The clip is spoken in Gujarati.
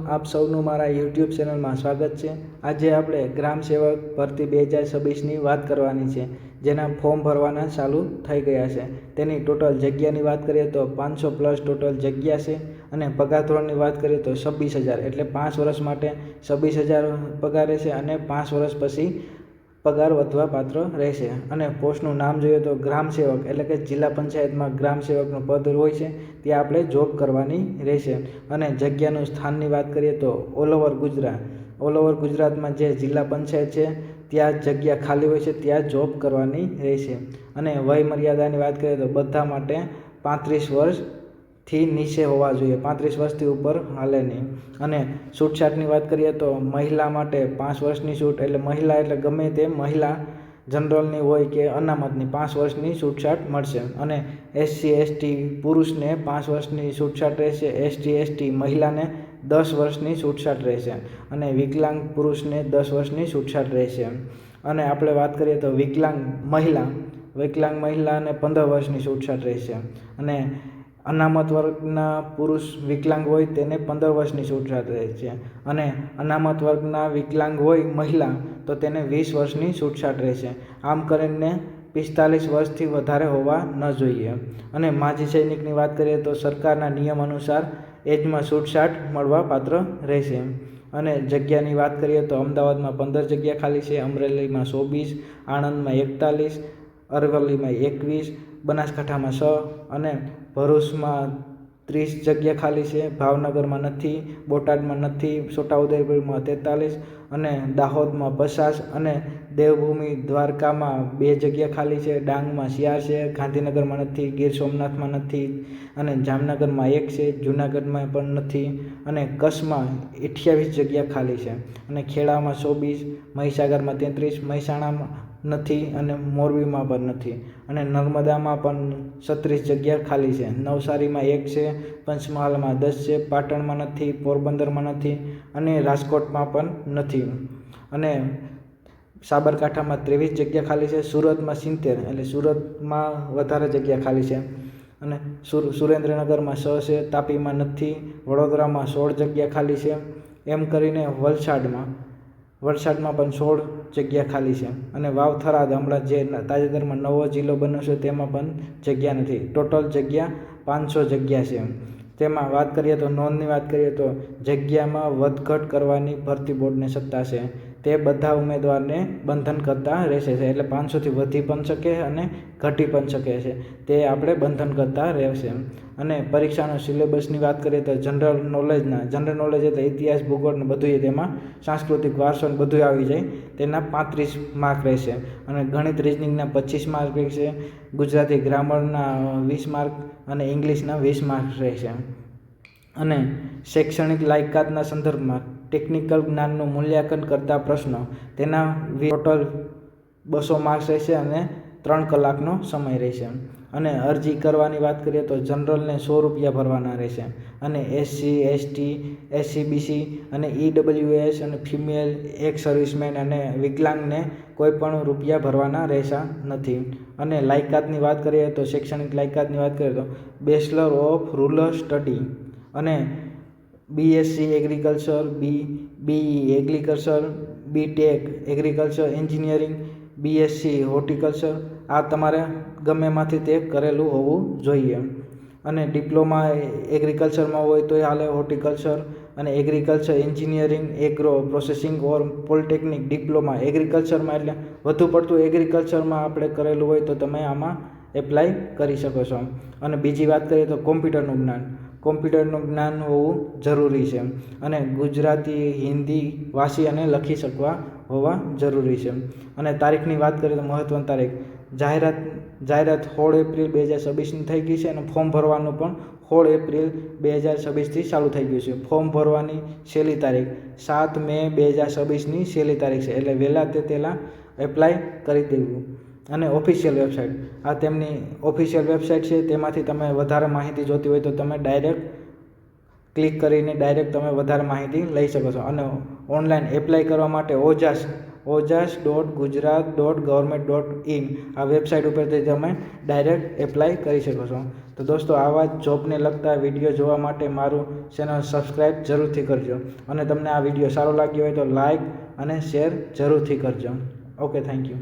આપ સૌનું મારા યુટ્યુબ ચેનલમાં સ્વાગત છે। આજે આપણે ગ્રામ સેવક ભરતી 2026ની વાત કરવાની છે, જેના ફોર્મ ભરવાના ચાલુ થઈ ગયા છે। તેની ટોટલ જગ્યાની વાત કરીએ તો 500 પ્લસ ટોટલ જગ્યા છે અને પગાર ધોરણની વાત કરીએ તો 26,000 એટલે 5 વર્ષ માટે 26,000 પગાર રહેશે અને 5 વર્ષ પછી પગાર વધવા પાત્ર રહેશે। અને પોસ્ટનું નામ જોઈએ તો ગ્રામ સેવક એટલે કે જિલ્લા પંચાયતમાં ગ્રામ સેવકનું પદ હોય છે, ત્યાં આપણે જોબ કરવાની રહેશે। અને જગ્યાનું સ્થાનની વાત કરીએ તો ઓલ ઓવર ગુજરાતમાં જે જિલ્લા પંચાયત છે ત્યાં જગ્યા ખાલી હોય છે, ત્યાં જોબ કરવાની રહેશે। અને વય મર્યાદાની વાત કરીએ તો બધા માટે 35 વર્ષથી નીચે હોવા જોઈએ, 35 વર્ષથી ઉપર હાલે નહીં। અને છૂટછાટની વાત કરીએ તો મહિલા માટે 5 વર્ષની છૂટ, એટલે મહિલા એટલે ગમે તે મહિલા જનરલની હોય કે અનામતની 5 વર્ષની છૂટછાટ મળશે। અને SC ST પુરુષને 5 વર્ષની છૂટછાટ રહેશે, ST ST મહિલાને 10 વર્ષની છૂટછાટ રહેશે અને વિકલાંગ પુરુષને 10 વર્ષની છૂટછાટ રહેશે। અને આપણે વાત કરીએ તો વિકલાંગ મહિલાને 15 વર્ષની છૂટછાટ રહેશે અને અનામત વર્ગના પુરુષ વિકલાંગ હોય તેને 15 વર્ષની છૂટછાટ રહેશે અને અનામત વર્ગના વિકલાંગ હોય મહિલા તો તેને 20 વર્ષની છૂટછાટ રહેશે। આમ કરીને 45 વર્ષથી વધારે હોવા ન જોઈએ। અને માજી સૈનિકની વાત કરીએ તો સરકારના નિયમ અનુસાર એજમાં છૂટછાટ મળવા પાત્ર રહેશે। અને જગ્યાની વાત કરીએ તો અમદાવાદમાં 15 જગ્યા ખાલી છે, અમરેલીમાં 24, આણંદમાં 41, અરવલ્લીમાં 21, બનાસકાંઠામાં 6 અને ભરૂચમાં 30 જગ્યા ખાલી છે, ભાવનગરમાં નથી, બોટાદમાં નથી, છોટાઉદેપુરમાં 43 અને દાહોદમાં 50 અને દેવભૂમિ દ્વારકામાં 2 જગ્યા ખાલી છે, ડાંગમાં 4 છે, ગાંધીનગરમાં નથી, ગીર સોમનાથમાં નથી અને જામનગરમાં 1 છે, જૂનાગઢમાં પણ નથી અને કચ્છમાં 28 જગ્યા ખાલી છે અને ખેડામાં 24, મહીસાગરમાં 33, મહેસાણામાં નથી અને મોરબીમાં પણ નથી અને નર્મદામાં પણ 36 જગ્યા ખાલી છે, નવસારીમાં 1 છે, પંચમહાલમાં 10 છે, પાટણમાં નથી, પોરબંદરમાં નથી અને રાજકોટમાં પણ નથી અને સાબરકાંઠામાં 23 જગ્યા ખાલી છે, સુરતમાં 70 એટલે સુરતમાં વધારે જગ્યા ખાલી છે અને સુરેન્દ્રનગરમાં 6 છે, તાપીમાં નથી, વડોદરામાં 16 જગ્યા ખાલી છે, એમ કરીને વલસાડમાં પણ 16 જગ્યા ખાલી છે અને વાવ થરાદ હમણાં જે તાજેતરમાં નવો જિલ્લો બન્યો છે તેમાં પણ જગ્યા નથી। ટોટલ જગ્યા 500 જગ્યા છે। તેમાં વાત કરીએ તો નોંધની વાત કરીએ તો જગ્યામાં વધઘટ કરવાની ભરતી બોર્ડને સત્તા છે, તે બધા ઉમેદવારને બંધન કરતા રહેશે છે, એટલે 500થી વધી પણ શકે અને ઘટી પણ શકે છે, તે આપણે બંધન કરતા રહેશે। અને પરીક્ષાનો સિલેબસની વાત કરીએ તો જનરલ નોલેજ એટલે ઇતિહાસ, ભૂગોળ ને બધું, તેમાં સાંસ્કૃતિક વારસો ને બધું આવી જાય, તેના 35 માર્ક રહેશે અને ગણિત રીઝનિંગના 25 માર્ક રહેશે, ગુજરાતી ગ્રામરના 20 માર્ક અને ઇંગ્લિશના 20 માર્ક રહેશે। અને શૈક્ષણિક લાયકાતના સંદર્ભમાં ટેકનિકલ જ્ઞાનનું મૂલ્યાંકન કરતા પ્રશ્નો, તેના ટોટલ 200 માર્ક્સ રહેશે અને 3 કલાકનો સમય રહેશે। અને અરજી કરવાની વાત કરીએ તો જનરલને 100 રૂપિયા ભરવાના રહેશે અને SC ST SC BC અને EWS અને ફિમેલ એક્સ સર્વિસમેન અને વિકલાંગને કોઈ પણ રૂપિયા ભરવાના રહેતા નથી। અને લાયકાતની વાત કરીએ તો શૈક્ષણિક લાયકાતની વાત કરીએ તો બેચલર ઓફ રૂરલ સ્ટડી અને BSc agriculture, BE agriculture, BTech agriculture engineering, BSc horticulture, આ તમારે ગમે એમાંથી તે કરેલું હોવું જોઈએ। અને ડિપ્લોમા એગ્રીકલ્ચરમાં હોય તો હાલે, હોર્ટિકલ્ચર અને એગ્રીકલ્ચર એન્જિનિયરિંગ, એગ્રો પ્રોસેસિંગ ઓર પોલિટેકનિક ડિપ્લોમા એગ્રીકલ્ચરમાં, એટલે વધુ પડતું એગ્રીકલ્ચરમાં આપણે કરેલું હોય તો તમે આમાં એપ્લાય કરી શકો છો। અને બીજી વાત કરીએ તો કોમ્પ્યુટરનું જ્ઞાન હોવું જરૂરી છે અને ગુજરાતી, હિન્દી વાંચી અને લખી શકવા હોવા જરૂરી છે। અને તારીખની વાત કરીએ તો મહત્વની તારીખ, જાહેરાત 16 એપ્રિલ 2026ની થઈ ગઈ છે અને ફોર્મ ભરવાનું પણ 16 એપ્રિલ 2026થી ચાલુ થઈ ગયું છે। ફોર્મ ભરવાની છેલ્લી તારીખ 7 મે 2026ની છેલ્લી તારીખ છે, એટલે વહેલા તે પહેલાં એપ્લાય કરી દેવું। અને ઓફિશિયલ વેબસાઇટ, આ તેમની ઓફિશિયલ વેબસાઇટ છે, તેમાંથી તમે વધારે માહિતી જોતી હોય તો તમે ડાયરેક્ટ ક્લિક કરીને તમે વધારે માહિતી લઈ શકો છો। અને ઓનલાઈન એપ્લાય કરવા માટે ojas.gujarat.government.in આ વેબસાઇટ ઉપરથી તમે ડાયરેક્ટ એપ્લાય કરી શકો છો. તો દોસ્તો, આવા જ જોબને લગતા વિડીયો જોવા માટે મારું ચેનલ સબસ્ક્રાઈબ જરૂરથી કરજો અને તમને આ વિડીયો સારો લાગ્યો હોય તો લાઈક અને શેર જરૂરથી કરજો. Okay, thank you.